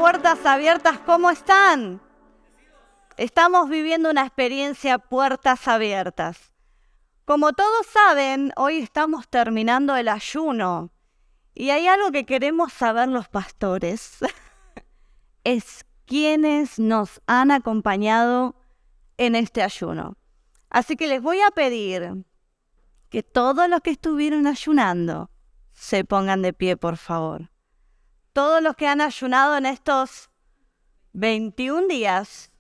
Puertas Abiertas, ¿cómo están? Estamos viviendo una experiencia Puertas Abiertas. Como todos saben, hoy estamos terminando el ayuno y hay algo que queremos saber los pastores. Es quiénes nos han acompañado en este ayuno. Así que les voy a pedir que todos los que estuvieron ayunando se pongan de pie, por favor. Todos los que han ayunado en estos 21 días,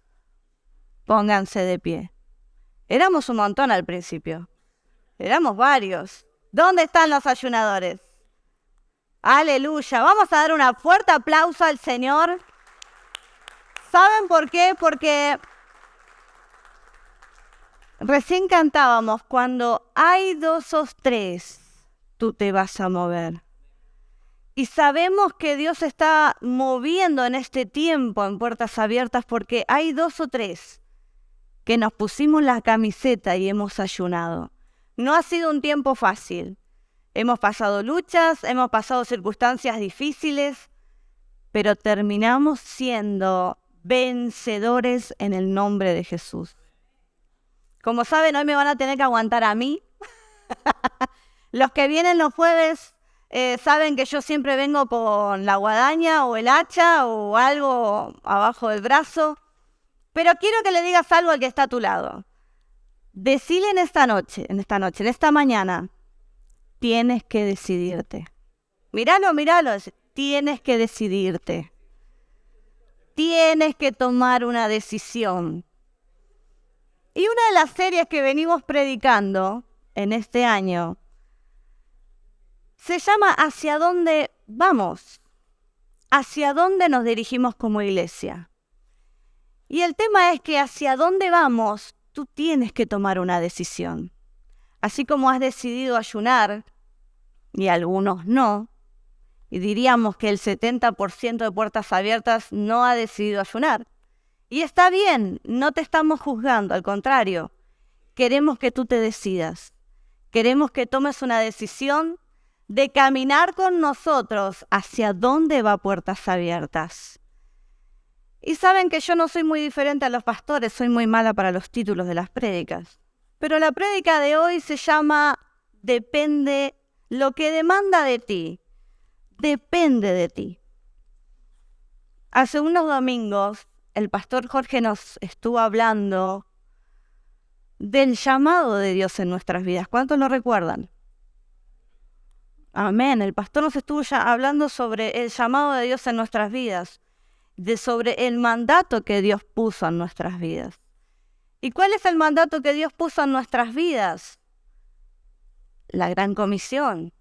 pónganse de pie. Éramos un montón al principio. Éramos varios. ¿Dónde están los ayunadores? Aleluya. Vamos a dar un fuerte aplauso al Señor. ¿Saben por qué? Porque recién cantábamos, cuando hay dos o tres, tú te vas a mover. Y sabemos que Dios está moviendo en este tiempo en Puertas Abiertas porque hay dos o tres que nos pusimos la camiseta y hemos ayunado. No ha sido un tiempo fácil. Hemos pasado luchas, hemos pasado circunstancias difíciles, pero terminamos siendo vencedores en el nombre de Jesús. Como saben, hoy me van a tener que aguantar a mí. Los que vienen los jueves saben que yo siempre vengo con la guadaña o el hacha o algo abajo del brazo. Pero quiero que le digas algo al que está a tu lado. Decile en esta mañana, tienes que decidirte. Míralo, tienes que decidirte. Tienes que tomar una decisión. Y una de las series que venimos predicando en este año se llama ¿Hacia dónde vamos? ¿Hacia dónde nos dirigimos como iglesia? Y el tema es que hacia dónde vamos, tú tienes que tomar una decisión. Así como has decidido ayunar, y algunos no, y diríamos que el 70% de Puertas Abiertas no ha decidido ayunar. Y está bien, no te estamos juzgando, al contrario, queremos que tú te decidas. Queremos que tomes una decisión de caminar con nosotros hacia dónde va Puertas Abiertas. Y saben que yo no soy muy diferente a los pastores, soy muy mala para los títulos de las prédicas. Pero la prédica de hoy se llama Depende, lo que demanda de ti, depende de ti. Hace unos domingos el pastor Jorge nos estuvo hablando del llamado de Dios en nuestras vidas. ¿Cuántos lo recuerdan? Amén. El pastor nos estuvo ya hablando sobre el llamado de Dios en nuestras vidas, sobre el mandato que Dios puso en nuestras vidas. ¿Y cuál es el mandato que Dios puso en nuestras vidas? La gran comisión.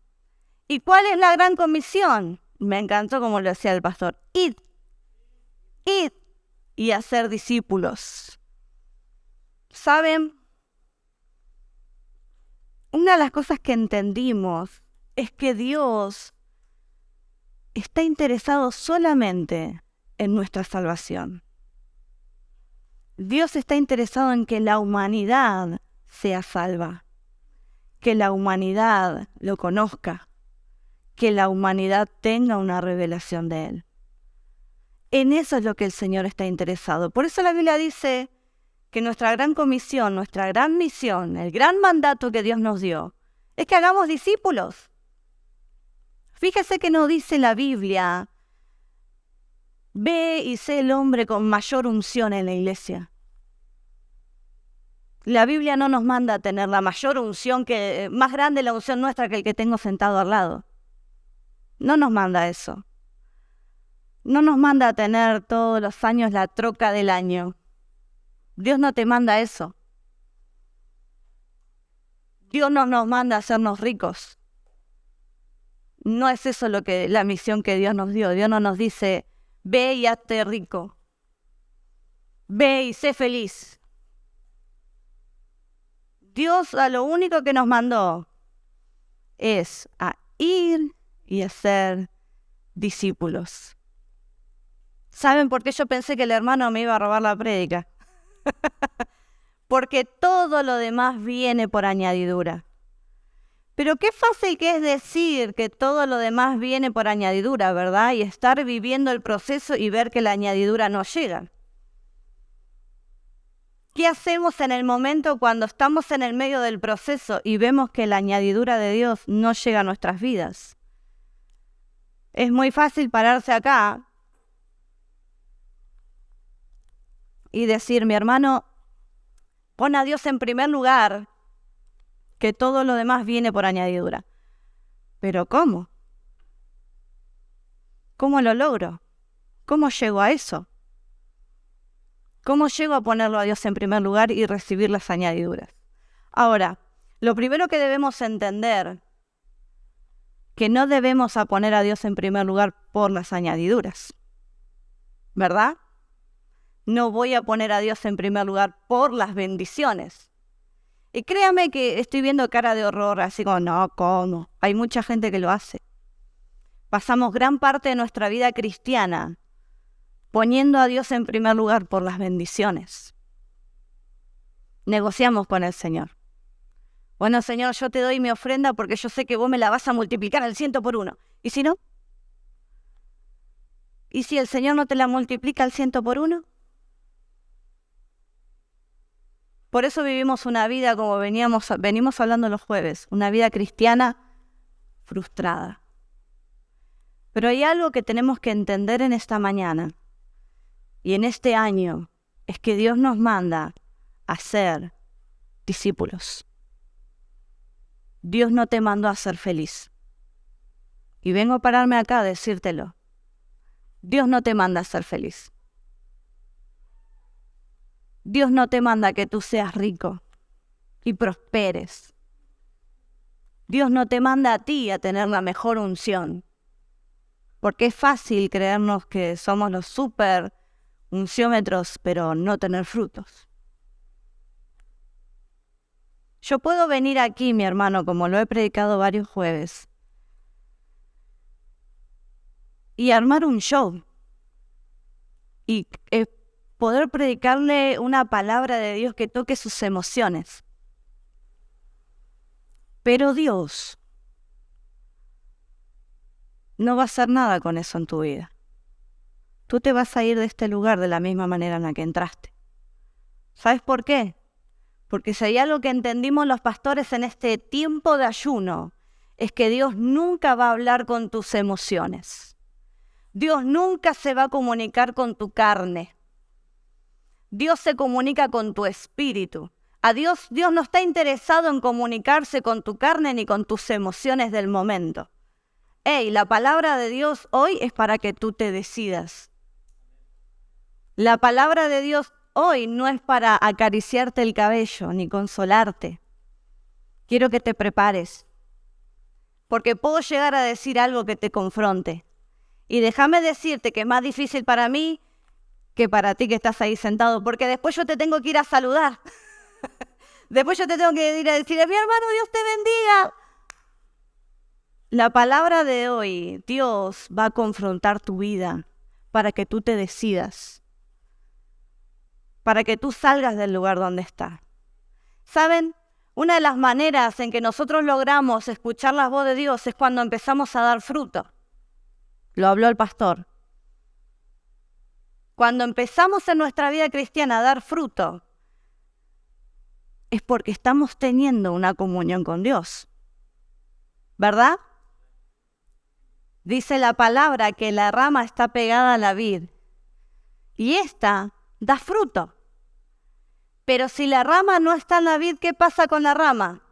¿Y cuál es la gran comisión? Me encantó como lo decía el pastor. Id y hacer discípulos. ¿Saben? Una de las cosas que entendimos es que Dios está interesado solamente en nuestra salvación. Dios está interesado en que la humanidad sea salva, que la humanidad lo conozca, que la humanidad tenga una revelación de Él. En eso es lo que el Señor está interesado. Por eso la Biblia dice que nuestra gran comisión, nuestra gran misión, el gran mandato que Dios nos dio, es que hagamos discípulos. Fíjese que no dice la Biblia, ve y sé el hombre con mayor unción en la iglesia. La Biblia no nos manda a tener la mayor unción, más grande la unción nuestra que el que tengo sentado al lado. No nos manda eso. No nos manda a tener todos los años la troca del año. Dios no te manda eso. Dios no nos manda a hacernos ricos. No es eso la misión que Dios nos dio. Dios no nos dice, ve y hazte rico. Ve y sé feliz. Dios a lo único que nos mandó es a ir y a ser discípulos. ¿Saben por qué yo pensé que el hermano me iba a robar la prédica? Porque todo lo demás viene por añadidura. Pero qué fácil que es decir que todo lo demás viene por añadidura, ¿verdad? Y estar viviendo el proceso y ver que la añadidura no llega. ¿Qué hacemos en el momento cuando estamos en el medio del proceso y vemos que la añadidura de Dios no llega a nuestras vidas? Es muy fácil pararse acá y decir, mi hermano, pon a Dios en primer lugar, que todo lo demás viene por añadidura. ¿Pero cómo? ¿Cómo lo logro? ¿Cómo llego a eso? ¿Cómo llego a ponerlo a Dios en primer lugar y recibir las añadiduras? Ahora, lo primero que debemos entender, que no debemos a poner a Dios en primer lugar por las añadiduras, ¿verdad? No voy a poner a Dios en primer lugar por las bendiciones. Y créame que estoy viendo cara de horror, así como, no, ¿cómo? Hay mucha gente que lo hace. Pasamos gran parte de nuestra vida cristiana poniendo a Dios en primer lugar por las bendiciones. Negociamos con el Señor. Bueno, Señor, yo te doy mi ofrenda porque yo sé que vos me la vas a multiplicar al 100 por 1. ¿Y si no? ¿Y si el Señor no te la multiplica al 100 por 1? Por eso vivimos una vida, como venimos hablando los jueves, una vida cristiana frustrada. Pero hay algo que tenemos que entender en esta mañana y en este año, es que Dios nos manda a ser discípulos. Dios no te mandó a ser feliz. Y vengo a pararme acá a decírtelo. Dios no te manda a ser feliz. Dios no te manda que tú seas rico y prosperes. Dios no te manda a ti a tener la mejor unción. Porque es fácil creernos que somos los super unciómetros, pero no tener frutos. Yo puedo venir aquí, mi hermano, como lo he predicado varios jueves, y armar un show y poder predicarle una palabra de Dios que toque sus emociones. Pero Dios no va a hacer nada con eso en tu vida. Tú te vas a ir de este lugar de la misma manera en la que entraste. ¿Sabes por qué? Porque si hay algo que entendimos los pastores en este tiempo de ayuno, es que Dios nunca va a hablar con tus emociones. Dios nunca se va a comunicar con tu carne. Dios se comunica con tu espíritu. Dios no está interesado en comunicarse con tu carne ni con tus emociones del momento. La palabra de Dios hoy es para que tú te decidas. La palabra de Dios hoy no es para acariciarte el cabello ni consolarte. Quiero que te prepares, porque puedo llegar a decir algo que te confronte. Y déjame decirte que es más difícil para mí que para ti que estás ahí sentado, porque después yo te tengo que ir a saludar. Después yo te tengo que ir a decir, mi hermano, Dios te bendiga. La palabra de hoy, Dios va a confrontar tu vida para que tú te decidas, para que tú salgas del lugar donde estás. ¿Saben? Una de las maneras en que nosotros logramos escuchar la voz de Dios es cuando empezamos a dar fruto. Lo habló el pastor. Cuando empezamos en nuestra vida cristiana a dar fruto, es porque estamos teniendo una comunión con Dios. ¿Verdad? Dice la palabra que la rama está pegada a la vid y esta da fruto. Pero si la rama no está en la vid, ¿qué pasa con la rama?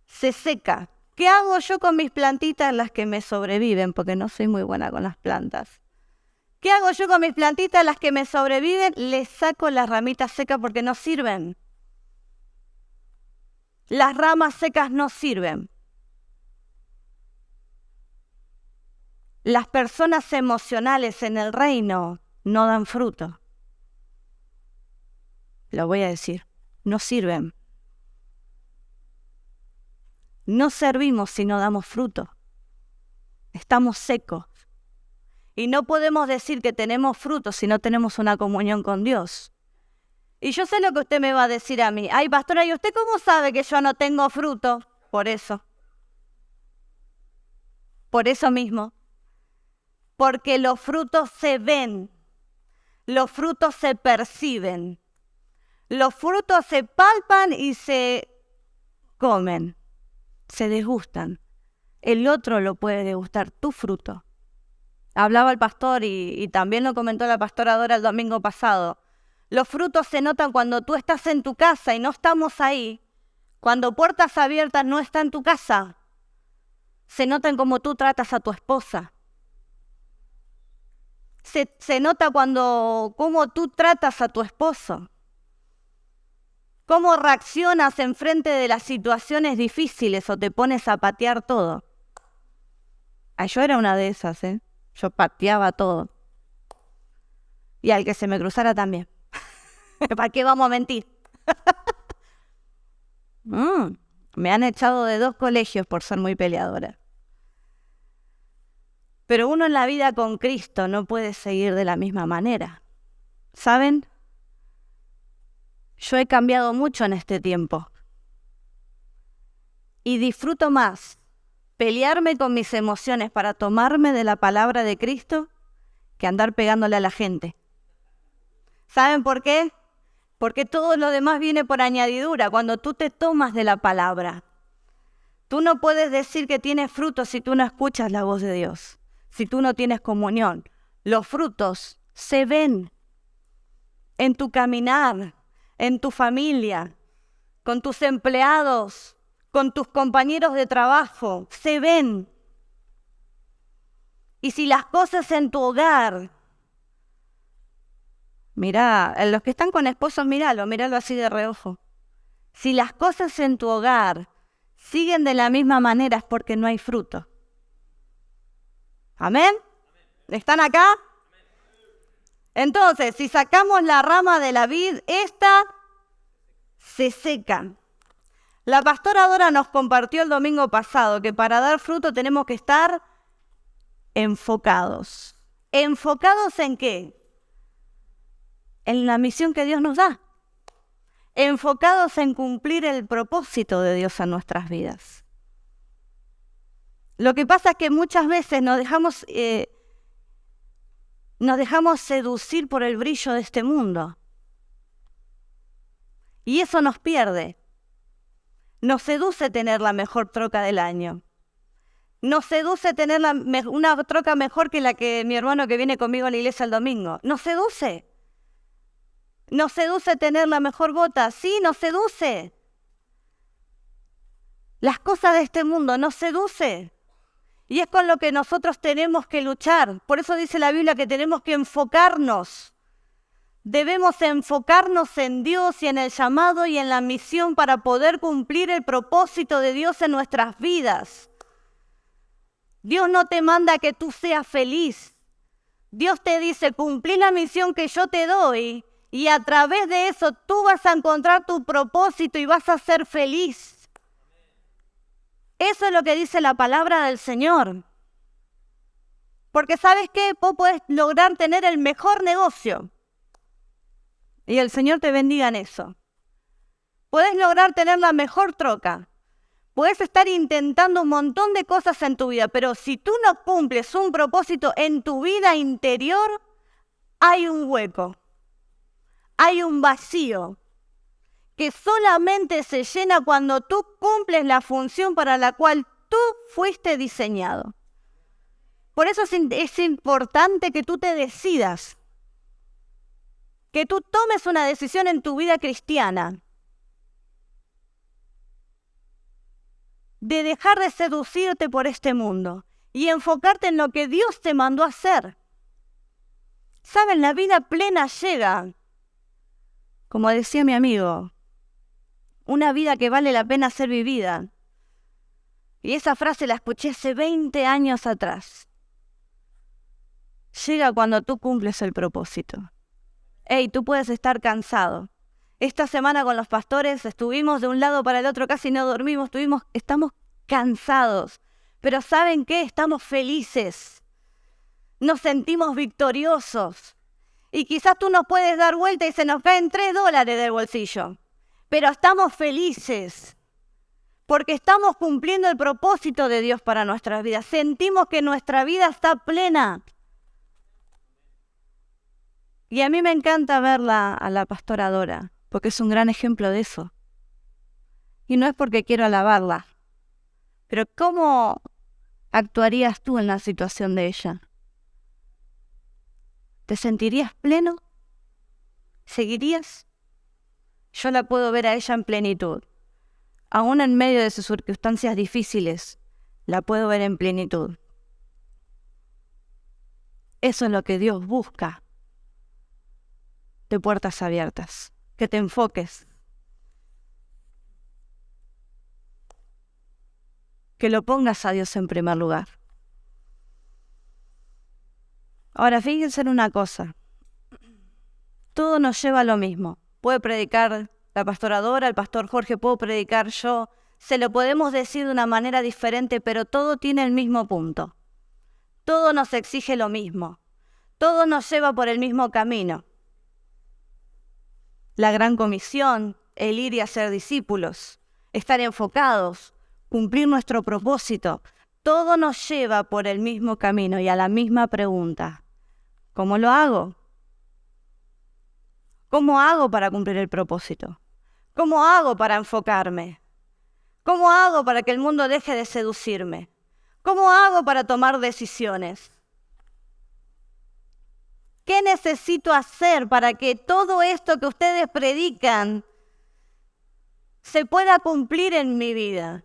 Se seca. ¿Qué hago yo con mis plantitas, las que me sobreviven? Porque no soy muy buena con las plantas. ¿Qué hago yo con mis plantitas, las que me sobreviven? Les saco las ramitas secas porque no sirven. Las ramas secas no sirven. Las personas emocionales en el reino no dan fruto. Lo voy a decir, no sirven. No servimos si no damos fruto. Estamos secos. Y no podemos decir que tenemos fruto si no tenemos una comunión con Dios. Y yo sé lo que usted me va a decir a mí. Ay, pastora, ¿y usted cómo sabe que yo no tengo fruto? Por eso, Por eso mismo. Porque los frutos se ven, los frutos se perciben, los frutos se palpan y se comen, se degustan. El otro lo puede degustar, tu fruto. Hablaba el pastor y también lo comentó la pastora Dora el domingo pasado. Los frutos se notan cuando tú estás en tu casa y no estamos ahí. Cuando Puertas Abiertas no está en tu casa, se notan como tú tratas a tu esposa. Se nota cómo tú tratas a tu esposo. Cómo reaccionas en frente de las situaciones difíciles o te pones a patear todo. Yo era una de esas, Yo pateaba todo. Y al que se me cruzara también. ¿Para qué vamos a mentir? Me han echado de 2 colegios por ser muy peleadora. Pero uno en la vida con Cristo no puede seguir de la misma manera. ¿Saben? Yo he cambiado mucho en este tiempo. Y disfruto más pelearme con mis emociones para tomarme de la palabra de Cristo que andar pegándole a la gente. ¿Saben por qué? Porque todo lo demás viene por añadidura cuando tú te tomas de la palabra. Tú no puedes decir que tienes frutos si tú no escuchas la voz de Dios, si tú no tienes comunión. Los frutos se ven en tu caminar, en tu familia, con tus empleados, con tus compañeros de trabajo, se ven. Y si las cosas en tu hogar, mira, los que están con esposos, míralo así de reojo. Si las cosas en tu hogar siguen de la misma manera es porque no hay fruto. ¿Amén? ¿Están acá? Entonces, si sacamos la rama de la vid, esta se seca. La pastora Dora nos compartió el domingo pasado que para dar fruto tenemos que estar enfocados. ¿Enfocados en qué? En la misión que Dios nos da. Enfocados en cumplir el propósito de Dios en nuestras vidas. Lo que pasa es que muchas veces nos dejamos seducir por el brillo de este mundo. Y eso nos pierde. Nos seduce tener la mejor troca del año. Nos seduce tener una troca mejor que la que mi hermano que viene conmigo a la iglesia el domingo. Nos seduce. Nos seduce tener la mejor bota. Sí, nos seduce. Las cosas de este mundo nos seduce. Y es con lo que nosotros tenemos que luchar. Por eso dice la Biblia que tenemos que enfocarnos. Debemos enfocarnos en Dios y en el llamado y en la misión para poder cumplir el propósito de Dios en nuestras vidas. Dios no te manda que tú seas feliz. Dios te dice, cumplí la misión que yo te doy y a través de eso tú vas a encontrar tu propósito y vas a ser feliz. Eso es lo que dice la palabra del Señor. Porque ¿sabes qué? Vos podés lograr tener el mejor negocio. Y el Señor te bendiga en eso. Podés lograr tener la mejor troca. Podés estar intentando un montón de cosas en tu vida, pero si tú no cumples un propósito en tu vida interior, hay un hueco, hay un vacío que solamente se llena cuando tú cumples la función para la cual tú fuiste diseñado. Por eso es importante que tú te decidas, que tú tomes una decisión en tu vida cristiana, de dejar de seducirte por este mundo y enfocarte en lo que Dios te mandó a hacer. ¿Saben? La vida plena llega, como decía mi amigo, una vida que vale la pena ser vivida. Y esa frase la escuché hace 20 años atrás. Llega cuando tú cumples el propósito. Tú puedes estar cansado. Esta semana con los pastores estuvimos de un lado para el otro, casi no dormimos, estamos cansados. Pero ¿saben qué? Estamos felices. Nos sentimos victoriosos. Y quizás tú nos puedes dar vuelta y se nos caen $3 del bolsillo. Pero estamos felices. porque estamos cumpliendo el propósito de Dios para nuestras vidas. Sentimos que nuestra vida está plena. Y a mí me encanta verla a la pastora Dora, porque es un gran ejemplo de eso. Y no es porque quiero alabarla, pero ¿cómo actuarías tú en la situación de ella? ¿Te sentirías pleno? ¿Seguirías? Yo la puedo ver a ella en plenitud. Aún en medio de sus circunstancias difíciles, la puedo ver en plenitud. Eso es lo que Dios busca de puertas abiertas, que te enfoques, que lo pongas a Dios en primer lugar. Ahora, fíjense en una cosa, todo nos lleva a lo mismo. Puede predicar la pastora Dora, el pastor Jorge, puedo predicar yo, se lo podemos decir de una manera diferente, pero todo tiene el mismo punto. Todo nos exige lo mismo, todo nos lleva por el mismo camino. La gran comisión, el ir y hacer discípulos, estar enfocados, cumplir nuestro propósito, todo nos lleva por el mismo camino y a la misma pregunta. ¿Cómo lo hago? ¿Cómo hago para cumplir el propósito? ¿Cómo hago para enfocarme? ¿Cómo hago para que el mundo deje de seducirme? ¿Cómo hago para tomar decisiones? ¿Qué necesito hacer para que todo esto que ustedes predican se pueda cumplir en mi vida?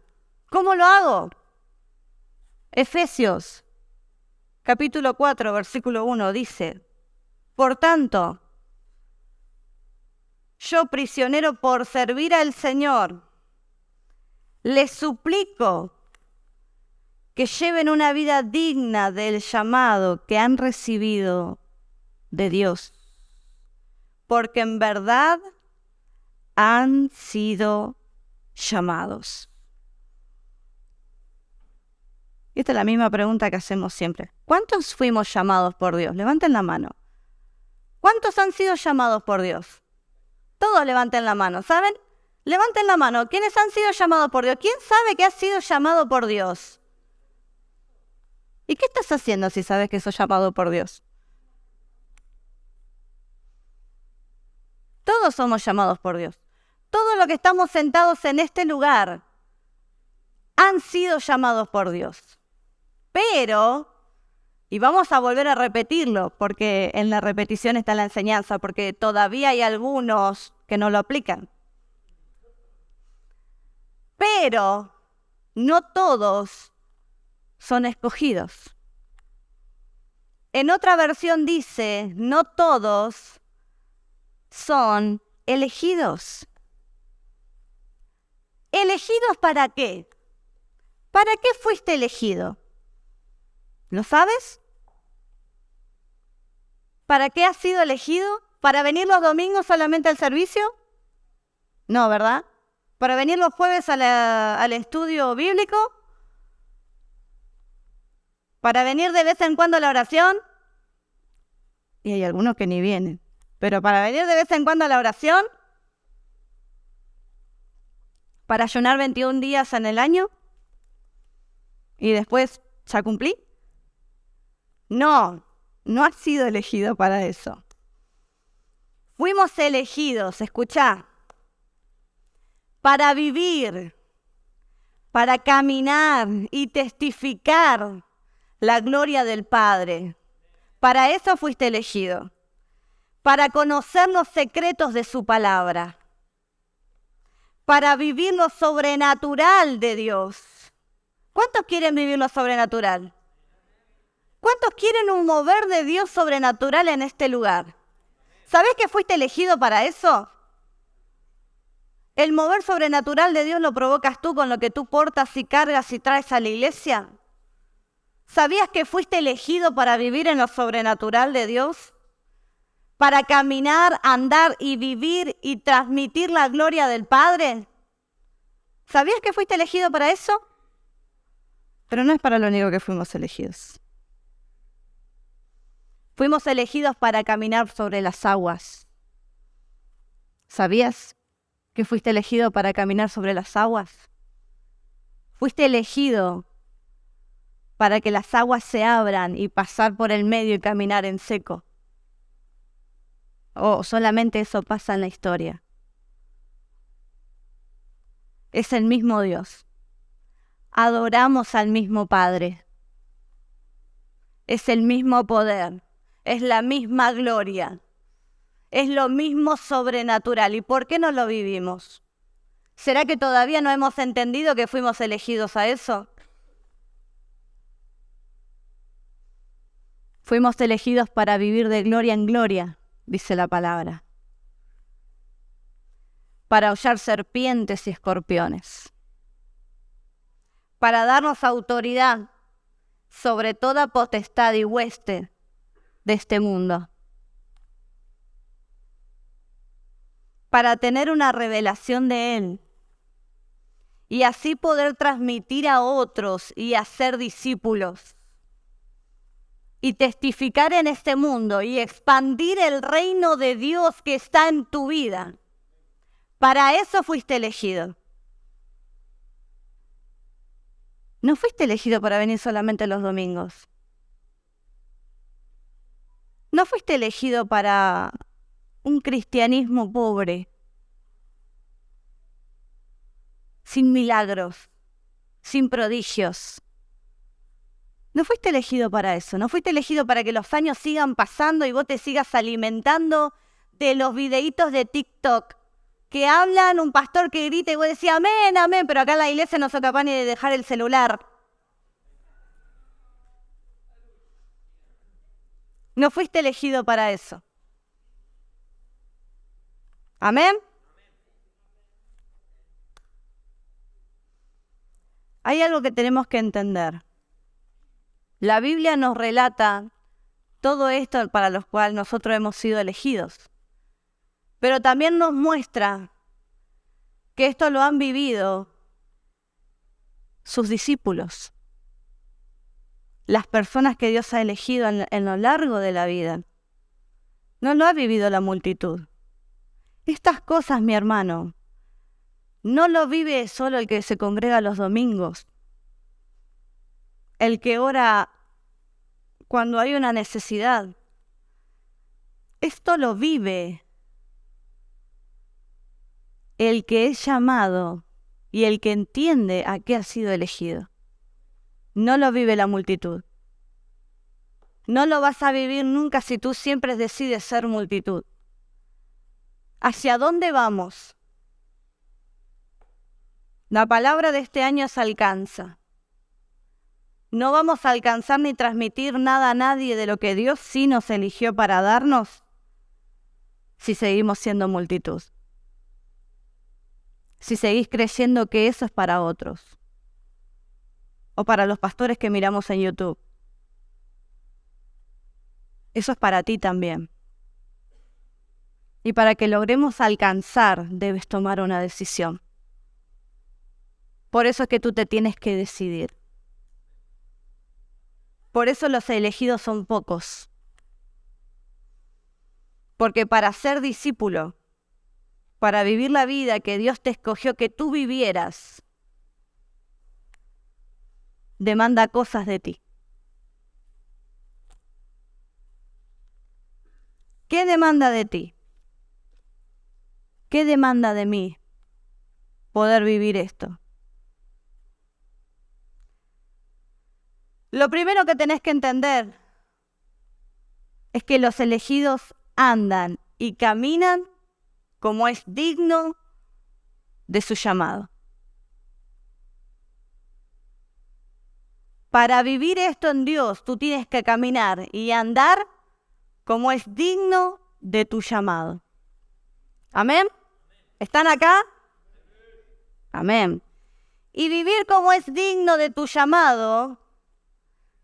¿Cómo lo hago? Efesios, capítulo 4, versículo 1 dice: Por tanto, yo, prisionero por servir al Señor, les suplico que lleven una vida digna del llamado que han recibido de Dios, porque en verdad han sido llamados. Y esta es la misma pregunta que hacemos siempre. ¿Cuántos fuimos llamados por Dios? Levanten la mano. ¿Cuántos han sido llamados por Dios? Todos levanten la mano, ¿saben? Levanten la mano. ¿Quiénes han sido llamados por Dios? ¿Quién sabe que has sido llamado por Dios? ¿Y qué estás haciendo si sabes que sos llamado por Dios? Todos somos llamados por Dios. Todos los que estamos sentados en este lugar han sido llamados por Dios. Pero, y vamos a volver a repetirlo, porque en la repetición está la enseñanza, porque todavía hay algunos que no lo aplican. Pero no todos son escogidos. En otra versión dice, no todos son elegidos. ¿Elegidos para qué? ¿Para qué fuiste elegido? ¿Lo sabes? ¿Para qué has sido elegido? ¿Para venir los domingos solamente al servicio? No, ¿verdad? ¿Para venir los jueves al estudio bíblico? ¿Para venir de vez en cuando a la oración? Y hay algunos que ni vienen. Pero para venir de vez en cuando a la oración, para ayunar 21 días en el año y después ya cumplí. No, no has sido elegido para eso. Fuimos elegidos, escuchá, para vivir, para caminar y testificar la gloria del Padre. Para eso fuiste elegido. Para conocer los secretos de su palabra, para vivir lo sobrenatural de Dios. ¿Cuántos quieren vivir lo sobrenatural? ¿Cuántos quieren un mover de Dios sobrenatural en este lugar? ¿Sabés que fuiste elegido para eso? ¿El mover sobrenatural de Dios lo provocas tú con lo que tú portas y cargas y traes a la iglesia? ¿Sabías que fuiste elegido para vivir en lo sobrenatural de Dios? Para caminar, andar y vivir y transmitir la gloria del Padre. ¿Sabías que fuiste elegido para eso? Pero no es para lo único que fuimos elegidos. Fuimos elegidos para caminar sobre las aguas. ¿Sabías que fuiste elegido para caminar sobre las aguas? Fuiste elegido para que las aguas se abran y pasar por el medio y caminar en seco. ¿O solamente eso pasa en la historia? Es el mismo Dios. Adoramos al mismo Padre. Es el mismo poder. Es la misma gloria. Es lo mismo sobrenatural. ¿Y por qué no lo vivimos? ¿Será que todavía no hemos entendido que fuimos elegidos a eso? Fuimos elegidos para vivir de gloria en gloria, dice la palabra. Para hollar serpientes y escorpiones. Para darnos autoridad sobre toda potestad y hueste de este mundo. Para tener una revelación de Él. Y así poder transmitir a otros y hacer discípulos. Y testificar en este mundo y expandir el reino de Dios que está en tu vida. Para eso fuiste elegido. No fuiste elegido para venir solamente los domingos. No fuiste elegido para un cristianismo pobre, sin milagros, sin prodigios. No fuiste elegido para eso. No fuiste elegido para que los años sigan pasando y vos te sigas alimentando de los videitos de TikTok que hablan, un pastor que grita y vos decís amén, amén, pero acá en la iglesia no sos capaz ni de dejar el celular. No fuiste elegido para eso. ¿Amén? Hay algo que tenemos que entender. La Biblia nos relata todo esto para lo cual nosotros hemos sido elegidos. Pero también nos muestra que esto lo han vivido sus discípulos. Las personas que Dios ha elegido en lo largo de la vida. No lo ha vivido la multitud. Estas cosas, mi hermano, no lo vive solo el que se congrega los domingos. El que ora cuando hay una necesidad. Esto lo vive el que es llamado y el que entiende a qué ha sido elegido. No lo vive la multitud. No lo vas a vivir nunca si tú siempre decides ser multitud. ¿Hacia dónde vamos? La palabra de este año es alcanza. No vamos a alcanzar ni transmitir nada a nadie de lo que Dios sí nos eligió para darnos si seguimos siendo multitud. Si seguís creyendo que eso es para otros. O para los pastores que miramos en YouTube. Eso es para ti también. Y para que logremos alcanzar, debes tomar una decisión. Por eso es que tú te tienes que decidir. Por eso los elegidos son pocos. Porque para ser discípulo, para vivir la vida que Dios te escogió que tú vivieras, demanda cosas de ti. ¿Qué demanda de ti? ¿Qué demanda de mí poder vivir esto? Lo primero que tenés que entender es que los elegidos andan y caminan como es digno de su llamado. Para vivir esto en Dios, tú tienes que caminar y andar como es digno de tu llamado. ¿Amén? ¿Están acá? Amén. Y vivir como es digno de tu llamado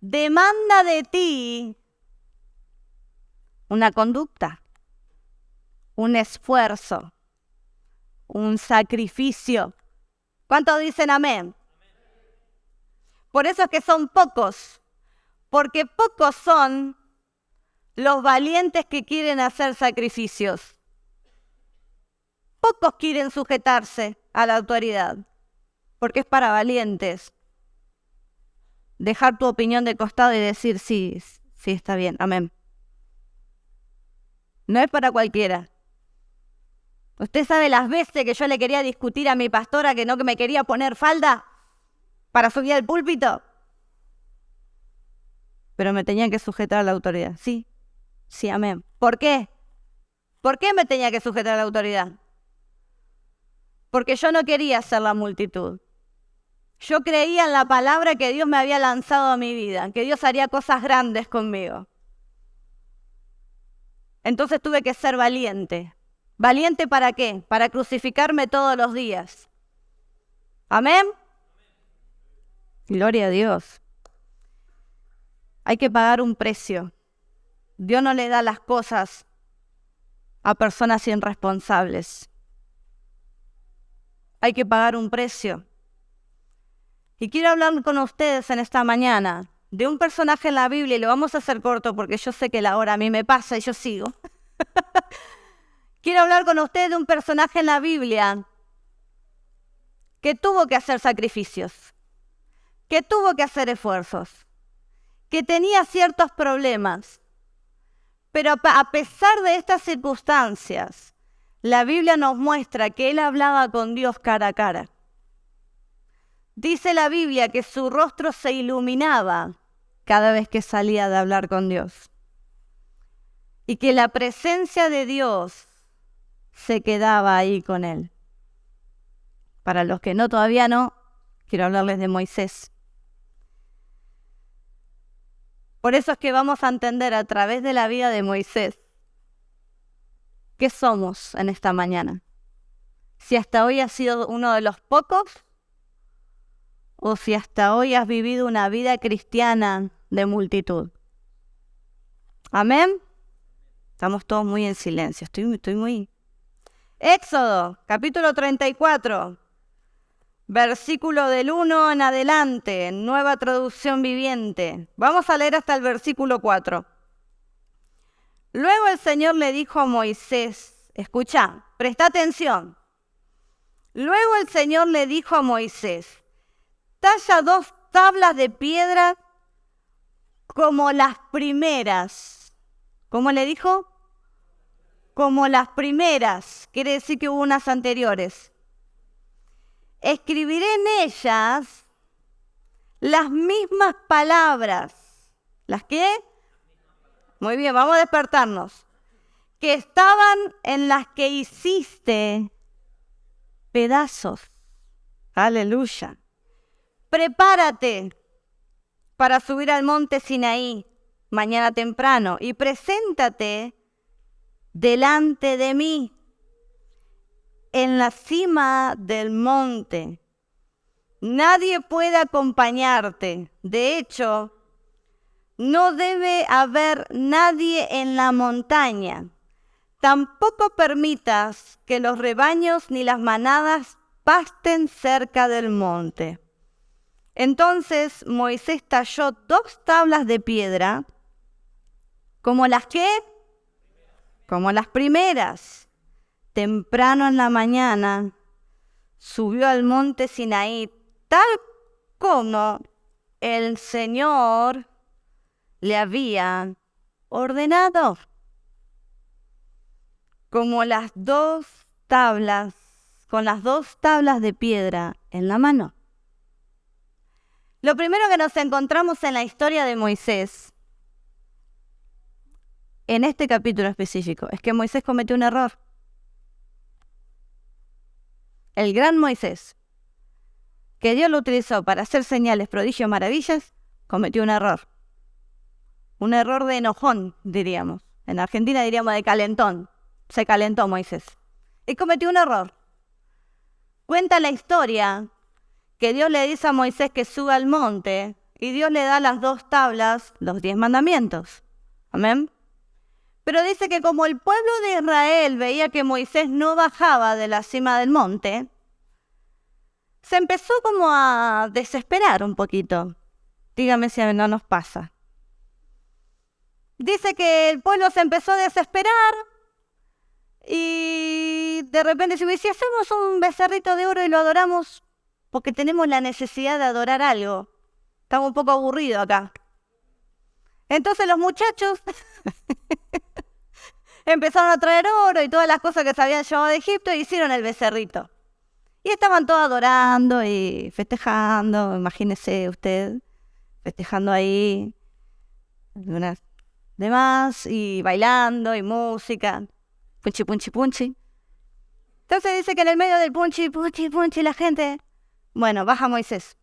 demanda de ti una conducta, un esfuerzo, un sacrificio. ¿Cuántos dicen amén? Por eso es que son pocos, porque pocos son los valientes que quieren hacer sacrificios. Pocos quieren sujetarse a la autoridad. porque es para valientes. Dejar tu opinión de costado y decir, sí, sí está bien, amén. No es para cualquiera. ¿Usted sabe las veces que yo le quería discutir a mi pastora que me quería poner falda para subir al púlpito? Pero me tenía que sujetar a la autoridad. Sí, sí, amén. ¿Por qué? ¿Por qué me tenía que sujetar a la autoridad? Porque yo no quería ser la multitud. Yo creía en la palabra que Dios me había lanzado a mi vida, que Dios haría cosas grandes conmigo. Entonces tuve que ser valiente. ¿Valiente para qué? Para crucificarme todos los días. ¿Amén? Gloria a Dios. Hay que pagar un precio. Dios no le da las cosas a personas irresponsables. Hay que pagar un precio. Y quiero hablar con ustedes en esta mañana de un personaje en la Biblia, y lo vamos a hacer corto porque yo sé que la hora a mí me pasa y yo sigo. Quiero hablar con ustedes de un personaje en la Biblia que tuvo que hacer sacrificios, que tuvo que hacer esfuerzos, que tenía ciertos problemas. Pero a pesar de estas circunstancias, la Biblia nos muestra que él hablaba con Dios cara a cara. Dice la Biblia que su rostro se iluminaba cada vez que salía de hablar con Dios. Y que la presencia de Dios se quedaba ahí con él. Para los que todavía no, quiero hablarles de Moisés. Por eso es que vamos a entender a través de la vida de Moisés qué somos en esta mañana. Si hasta hoy has sido uno de los pocos o si hasta hoy has vivido una vida cristiana de multitud. ¿Amén? Estamos todos muy en silencio. Estoy muy... Éxodo, capítulo 34, versículo del 1 en adelante, nueva traducción viviente. Vamos a leer hasta el versículo 4. Luego el Señor le dijo a Moisés, escucha, presta atención. Luego el Señor le dijo a Moisés, talla 2 tablas de piedra como las primeras. ¿Cómo le dijo? Como las primeras. Quiere decir que hubo unas anteriores. Escribiré en ellas las mismas palabras. ¿Las qué? Muy bien, vamos a despertarnos. Que estaban en las que hiciste pedazos. Aleluya. Prepárate para subir al monte Sinaí mañana temprano y preséntate delante de mí en la cima del monte. Nadie puede acompañarte. De hecho, no debe haber nadie en la montaña. Tampoco permitas que los rebaños ni las manadas pasten cerca del monte. Entonces Moisés talló 2 tablas de piedra, como las que, como las primeras. Temprano en la mañana subió al monte Sinaí, tal como el Señor le había ordenado. Como las 2 tablas, con las 2 tablas de piedra en la mano. Lo primero que nos encontramos en la historia de Moisés, en este capítulo específico, es que Moisés cometió un error. El gran Moisés, que Dios lo utilizó para hacer señales, prodigios, maravillas, cometió un error. Un error de enojón, diríamos. En Argentina diríamos de calentón. Se calentó Moisés. Y cometió un error. Cuenta la historia que Dios le dice a Moisés que suba al monte y Dios le da las 2 tablas, los 10 mandamientos. Amén. Pero dice que como el pueblo de Israel veía que Moisés no bajaba de la cima del monte, se empezó como a desesperar un poquito. Dígame si no nos pasa. Dice que el pueblo se empezó a desesperar y de repente dice, ¿y si hacemos un becerrito de oro y lo adoramos? porque tenemos la necesidad de adorar algo. Estamos un poco aburridos acá. Entonces los muchachos empezaron a traer oro y todas las cosas que se habían llevado de Egipto e hicieron el becerrito. Y estaban todos adorando y festejando, imagínese usted, festejando ahí, unas demás, y bailando y música, punchi, punchi, punchi. Entonces dice que en el medio del punchi, punchi, punchi, la gente, bueno, baja Moisés.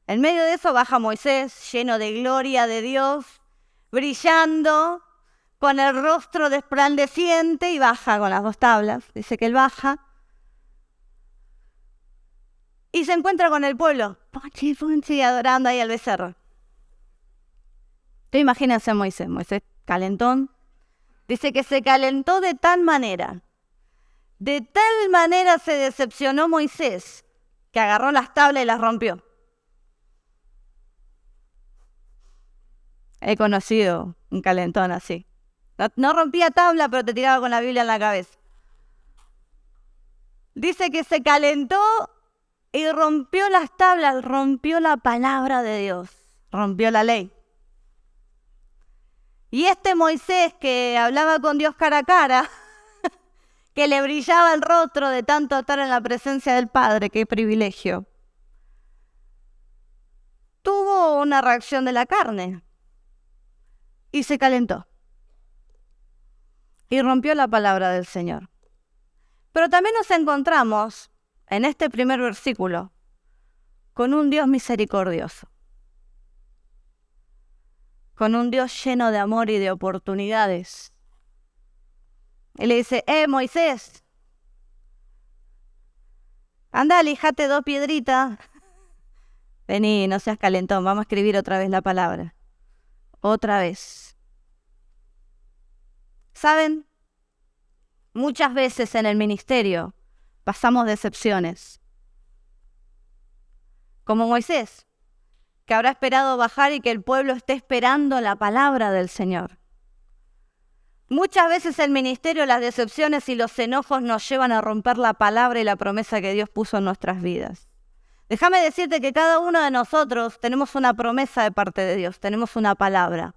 En medio de eso baja Moisés, lleno de gloria de Dios, brillando, con el rostro resplandeciente, y baja con las 2 tablas. Dice que él baja y se encuentra con el pueblo, punchi, punchi, adorando ahí al becerro. Imagínense a Moisés calentón. Dice que se calentó de tal manera se decepcionó Moisés, que agarró las tablas y las rompió. He conocido un calentón así. No rompía tabla, pero te tiraba con la Biblia en la cabeza. Dice que se calentó y rompió las tablas, rompió la palabra de Dios, rompió la ley. Y este Moisés que hablaba con Dios cara a cara, que le brillaba el rostro de tanto estar en la presencia del Padre, qué privilegio, tuvo una reacción de la carne y se calentó y rompió la palabra del Señor. Pero también nos encontramos en este primer versículo con un Dios misericordioso, con un Dios lleno de amor y de oportunidades. Y le dice, Moisés, anda, alijate 2 piedritas. Vení, no seas calentón, vamos a escribir otra vez la palabra. Otra vez. ¿Saben? Muchas veces en el ministerio pasamos decepciones. Como Moisés, que habrá esperado bajar y que el pueblo esté esperando la palabra del Señor. Muchas veces en el ministerio las decepciones y los enojos nos llevan a romper la palabra y la promesa que Dios puso en nuestras vidas. Déjame decirte que cada uno de nosotros tenemos una promesa de parte de Dios, tenemos una palabra.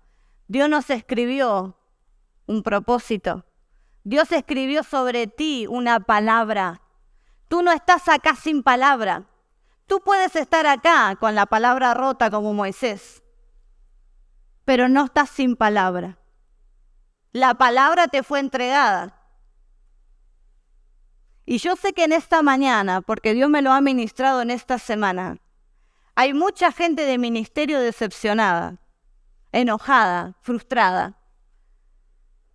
Dios nos escribió un propósito. Dios escribió sobre ti una palabra. Tú no estás acá sin palabra. Tú puedes estar acá con la palabra rota como Moisés, pero no estás sin palabra. La palabra te fue entregada. Y yo sé que en esta mañana, porque Dios me lo ha ministrado en esta semana, hay mucha gente de ministerio decepcionada, enojada, frustrada,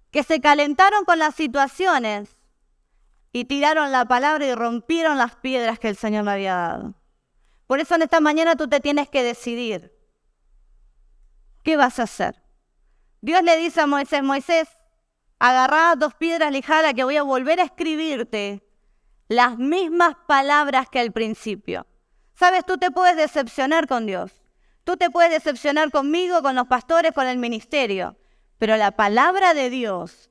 que se calentaron con las situaciones y tiraron la palabra y rompieron las piedras que el Señor le había dado. Por eso en esta mañana tú te tienes que decidir. ¿Qué vas a hacer? Dios le dice a Moisés, Moisés, agarrá 2 piedras lijadas que voy a volver a escribirte las mismas palabras que al principio. Sabes, tú te puedes decepcionar con Dios. Tú te puedes decepcionar conmigo, con los pastores, con el ministerio. Pero la palabra de Dios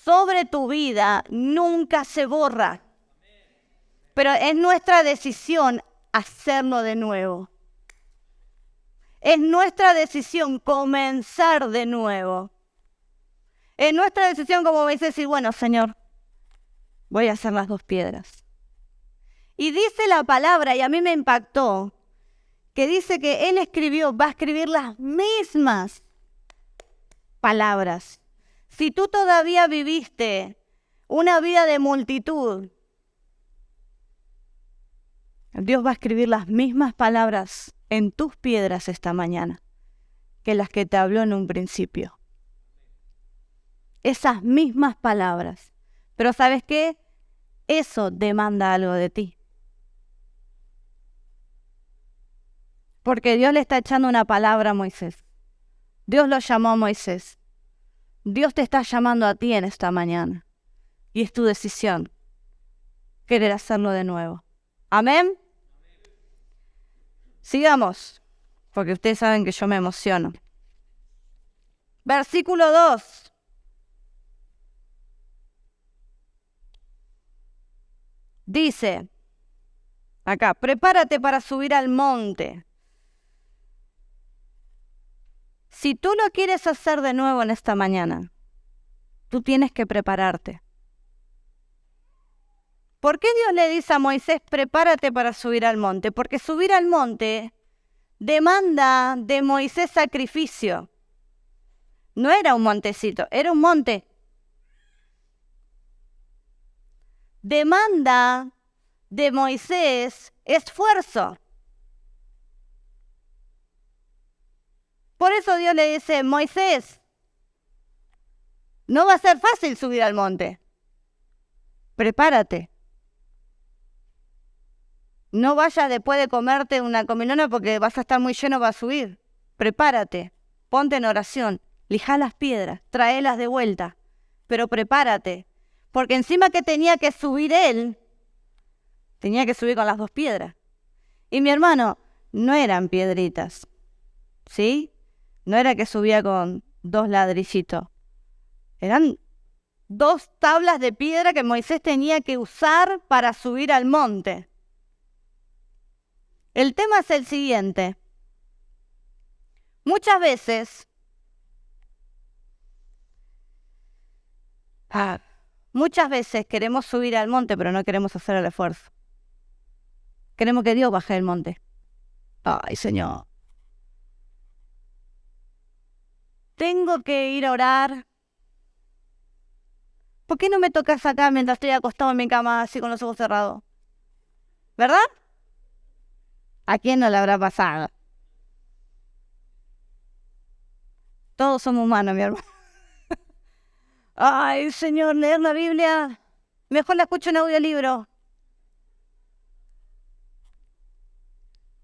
sobre tu vida nunca se borra. Pero es nuestra decisión hacerlo de nuevo. Es nuestra decisión comenzar de nuevo. Es nuestra decisión, como me dice, decir, bueno, Señor, voy a hacer las 2 piedras. Y dice la palabra, y a mí me impactó, que dice que Él va a escribir las mismas palabras. Si tú todavía viviste una vida de multitud, Dios va a escribir las mismas palabras en tus piedras esta mañana que las que te habló en un principio. Esas mismas palabras. Pero ¿sabes qué? Eso demanda algo de ti. Porque Dios le está echando una palabra a Moisés. Dios lo llamó a Moisés. Dios te está llamando a ti en esta mañana. Y es tu decisión querer hacerlo de nuevo. ¿Amén? Sigamos, porque ustedes saben que yo me emociono. Versículo 2. Dice, Acá, prepárate para subir al monte. Si tú lo quieres hacer de nuevo en esta mañana, tú tienes que prepararte. ¿Por qué Dios le dice a Moisés, prepárate para subir al monte? Porque subir al monte demanda de Moisés sacrificio. No era un montecito, era un monte. Demanda de Moisés esfuerzo. Por eso Dios le dice, Moisés, no va a ser fácil subir al monte. Prepárate. No vayas después de comerte una comilona porque vas a estar muy lleno para subir. Prepárate, ponte en oración, lijá las piedras, tráelas de vuelta, pero prepárate. Porque encima que tenía que subir él, tenía que subir con las 2 piedras. Y mi hermano, no eran piedritas, ¿sí? No era que subía con 2 ladrillitos. Eran 2 tablas de piedra que Moisés tenía que usar para subir al monte. El tema es el siguiente. Muchas veces, queremos subir al monte, pero no queremos hacer el esfuerzo. Queremos que Dios baje del monte. Ay, Señor. Tengo que ir a orar. ¿Por qué no me tocas acá mientras estoy acostado en mi cama así con los ojos cerrados? ¿Verdad? ¿A quién no le habrá pasado? Todos somos humanos, mi hermano. Ay, Señor, leer la Biblia. Mejor la escucho en audiolibro.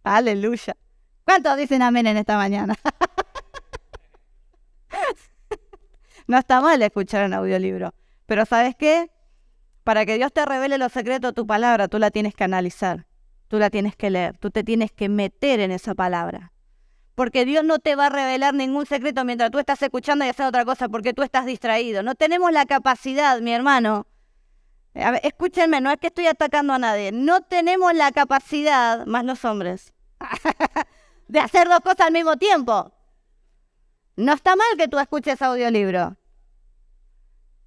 Aleluya. ¿Cuántos dicen amén en esta mañana? No está mal escuchar en audiolibro. Pero ¿sabes qué? Para que Dios te revele los secretos de tu palabra, tú la tienes que analizar. Tú la tienes que leer. Tú te tienes que meter en esa palabra. Porque Dios no te va a revelar ningún secreto mientras tú estás escuchando y haciendo otra cosa, porque tú estás distraído. No tenemos la capacidad, mi hermano. A ver, escúchenme, no es que estoy atacando a nadie. No tenemos la capacidad, más los hombres, de hacer 2 cosas al mismo tiempo. No está mal que tú escuches audiolibro,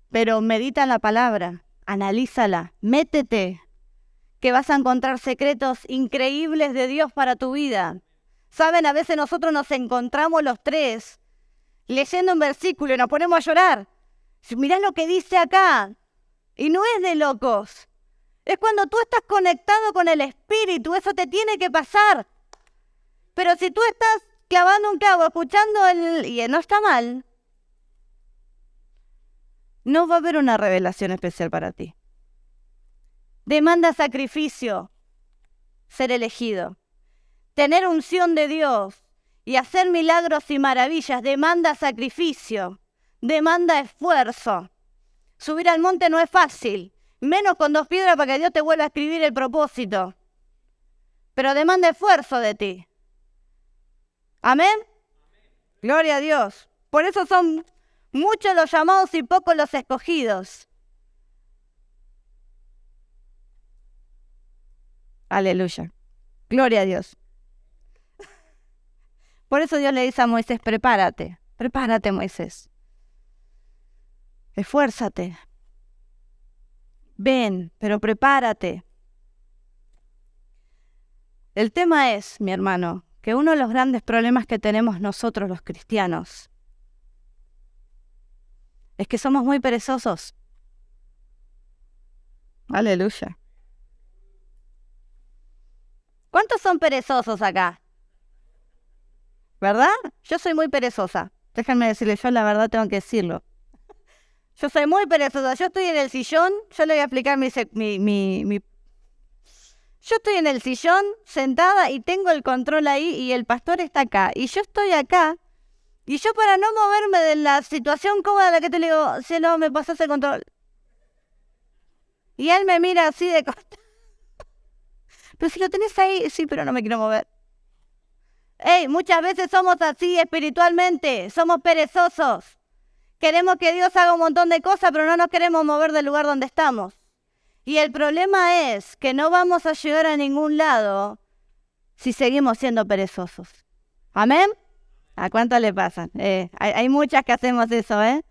pero medita en la palabra, analízala, métete, que vas a encontrar secretos increíbles de Dios para tu vida. Saben, a veces nosotros nos encontramos los 3 leyendo un versículo y nos ponemos a llorar. Mirá lo que dice acá. Y no es de locos. Es cuando tú estás conectado con el Espíritu, eso te tiene que pasar. Pero si tú estás clavando un clavo, escuchando y no está mal, no va a haber una revelación especial para ti. Demanda sacrificio, ser elegido. Tener unción de Dios y hacer milagros y maravillas demanda sacrificio, demanda esfuerzo. Subir al monte no es fácil, menos con 2 piedras para que Dios te vuelva a escribir el propósito. Pero demanda esfuerzo de ti. ¿Amén? Gloria a Dios. Por eso son muchos los llamados y pocos los escogidos. Aleluya. Gloria a Dios. Por eso Dios le dice a Moisés, prepárate, Moisés. Esfuérzate. Ven, pero prepárate. El tema es, mi hermano, que uno de los grandes problemas que tenemos nosotros los cristianos es que somos muy perezosos. Aleluya. ¿Cuántos son perezosos acá? ¿Verdad? Yo soy muy perezosa. Déjenme decirles, yo la verdad tengo que decirlo. Yo soy muy perezosa. Yo estoy en el sillón, yo le voy a explicar Yo estoy en el sillón, sentada, y tengo el control ahí, y el pastor está acá. Y yo estoy acá, y yo para no moverme de la situación cómoda a la que te le digo, cielo, me pasas el control. Y él me mira así de costado. Pero si lo tenés ahí, sí, pero no me quiero mover. Muchas veces somos así espiritualmente, somos perezosos. Queremos que Dios haga un montón de cosas, pero no nos queremos mover del lugar donde estamos. Y el problema es que no vamos a llegar a ningún lado si seguimos siendo perezosos. ¿Amén? ¿A cuánto le pasan? Hay muchas que hacemos eso, ¿eh?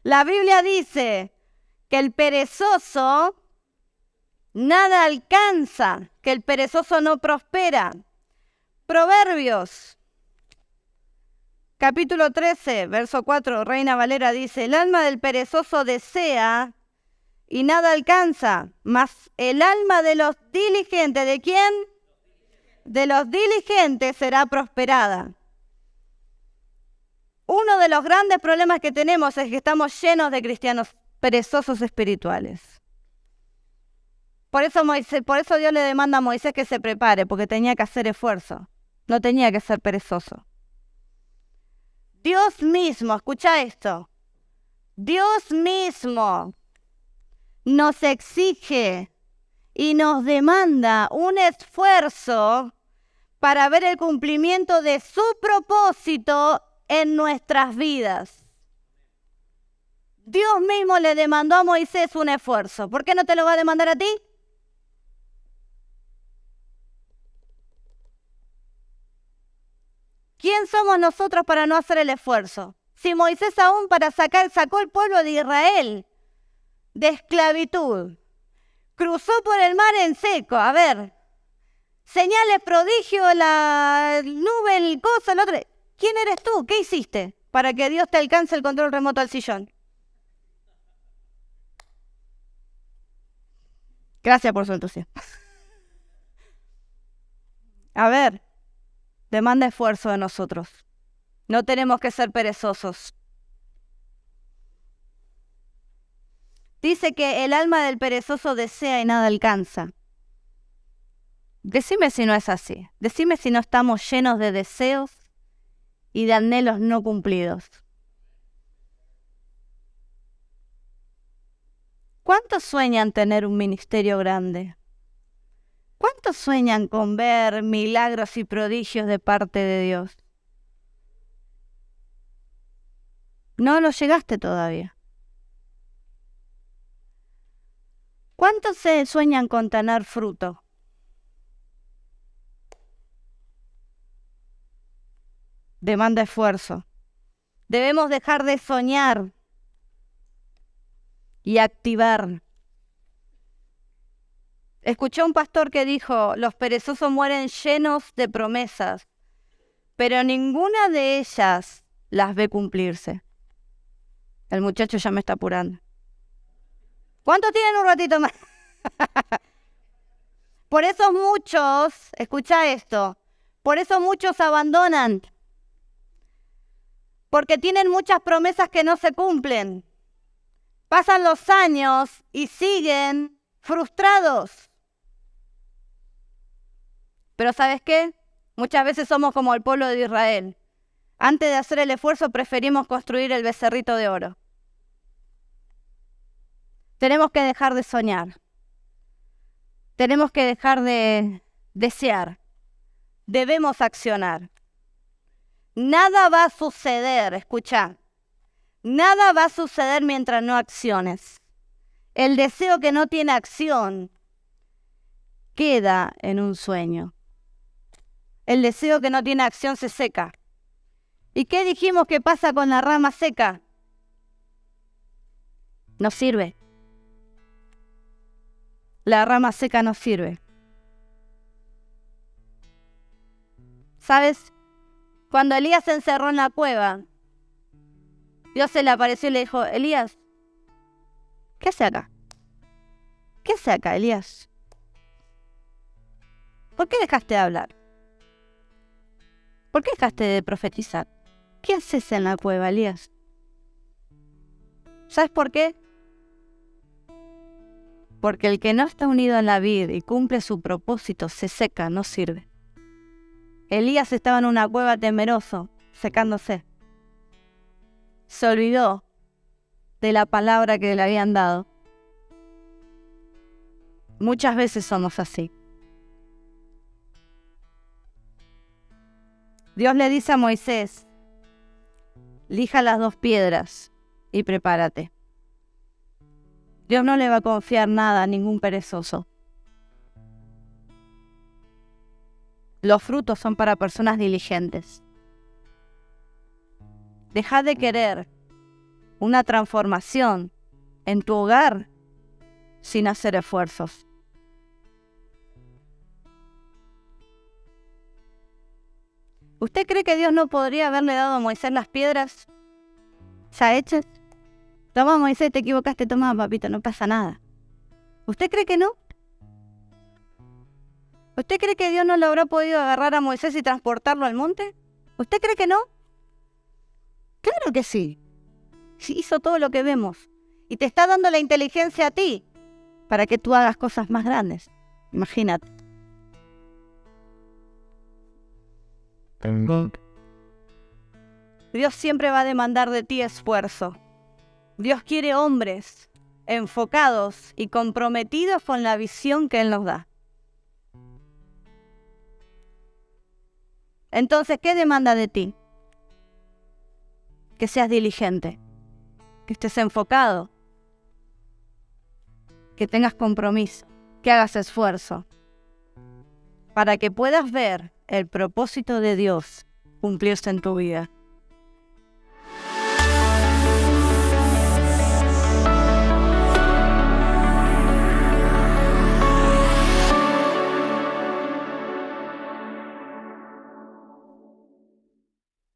La Biblia dice que el perezoso nada alcanza, que el perezoso no prospera. Proverbios, capítulo 13, verso 4, Reina Valera dice, el alma del perezoso desea y nada alcanza, mas el alma de los diligentes, ¿de quién? De los diligentes será prosperada. Uno de los grandes problemas que tenemos es que estamos llenos de cristianos perezosos espirituales. Por eso Dios le demanda a Moisés que se prepare, porque tenía que hacer esfuerzo, no tenía que ser perezoso. Dios mismo, escucha esto, Dios mismo nos exige y nos demanda un esfuerzo para ver el cumplimiento de su propósito en nuestras vidas. Dios mismo le demandó a Moisés un esfuerzo. ¿Por qué no te lo va a demandar a ti? ¿Quién somos nosotros para no hacer el esfuerzo? Si Moisés aún sacó el pueblo de Israel de esclavitud, cruzó por el mar en seco, a ver, señales, prodigio, la nube, el coso, el otro. ¿Quién eres tú? ¿Qué hiciste para que Dios te alcance el control remoto al sillón? Gracias por su entusiasmo. A ver, demanda esfuerzo de nosotros. No tenemos que ser perezosos. Dice que el alma del perezoso desea y nada alcanza. Decime si no es así. Decime si no estamos llenos de deseos y de anhelos no cumplidos. ¿Cuántos sueñan tener un ministerio grande? ¿Cuántos sueñan con ver milagros y prodigios de parte de Dios? No lo llegaste todavía. ¿Cuántos se sueñan con tener fruto? Demanda esfuerzo. Debemos dejar de soñar y activar. Escuché a un pastor que dijo, los perezosos mueren llenos de promesas, pero ninguna de ellas las ve cumplirse. El muchacho ya me está apurando. ¿Cuántos tienen un ratito más? Por eso muchos, escucha esto, por eso muchos abandonan, porque tienen muchas promesas que no se cumplen. Pasan los años y siguen frustrados. Pero ¿sabes qué? Muchas veces somos como el pueblo de Israel. Antes de hacer el esfuerzo preferimos construir el becerrito de oro. Tenemos que dejar de soñar. Tenemos que dejar de desear. Debemos accionar. Nada va a suceder, escucha. Nada va a suceder mientras no acciones. El deseo que no tiene acción queda en un sueño. El deseo que no tiene acción se seca. ¿Y qué dijimos que pasa con la rama seca? No sirve. La rama seca no sirve. ¿Sabes? Cuando Elías se encerró en la cueva, Dios se le apareció y le dijo, Elías, ¿qué hace acá? ¿Qué hace acá, Elías? ¿Por qué dejaste de hablar? ¿Por qué dejaste de profetizar? ¿Qué haces en la cueva, Elías? ¿Sabes por qué? Porque el que no está unido a la vid y cumple su propósito se seca, no sirve. Elías estaba en una cueva temeroso, secándose. Se olvidó de la palabra que le habían dado. Muchas veces somos así. Dios le dice a Moisés, lija las 2 piedras y prepárate. Dios no le va a confiar nada a ningún perezoso. Los frutos son para personas diligentes. Deja de querer una transformación en tu hogar sin hacer esfuerzos. ¿Usted cree que Dios no podría haberle dado a Moisés las piedras ya hechas? Toma, Moisés, te equivocaste, toma, papito, no pasa nada. ¿Usted cree que no? ¿Usted cree que Dios no le habrá podido agarrar a Moisés y transportarlo al monte? ¿Usted cree que no? Claro que sí. Sí, hizo todo lo que vemos. Y te está dando la inteligencia a ti para que tú hagas cosas más grandes. Imagínate. Dios siempre va a demandar de ti esfuerzo. Dios quiere hombres enfocados y comprometidos con la visión que Él nos da. Entonces, ¿qué demanda de ti? Que seas diligente, que estés enfocado, que tengas compromiso, que hagas esfuerzo, para que puedas ver el propósito de Dios cumplirse en tu vida.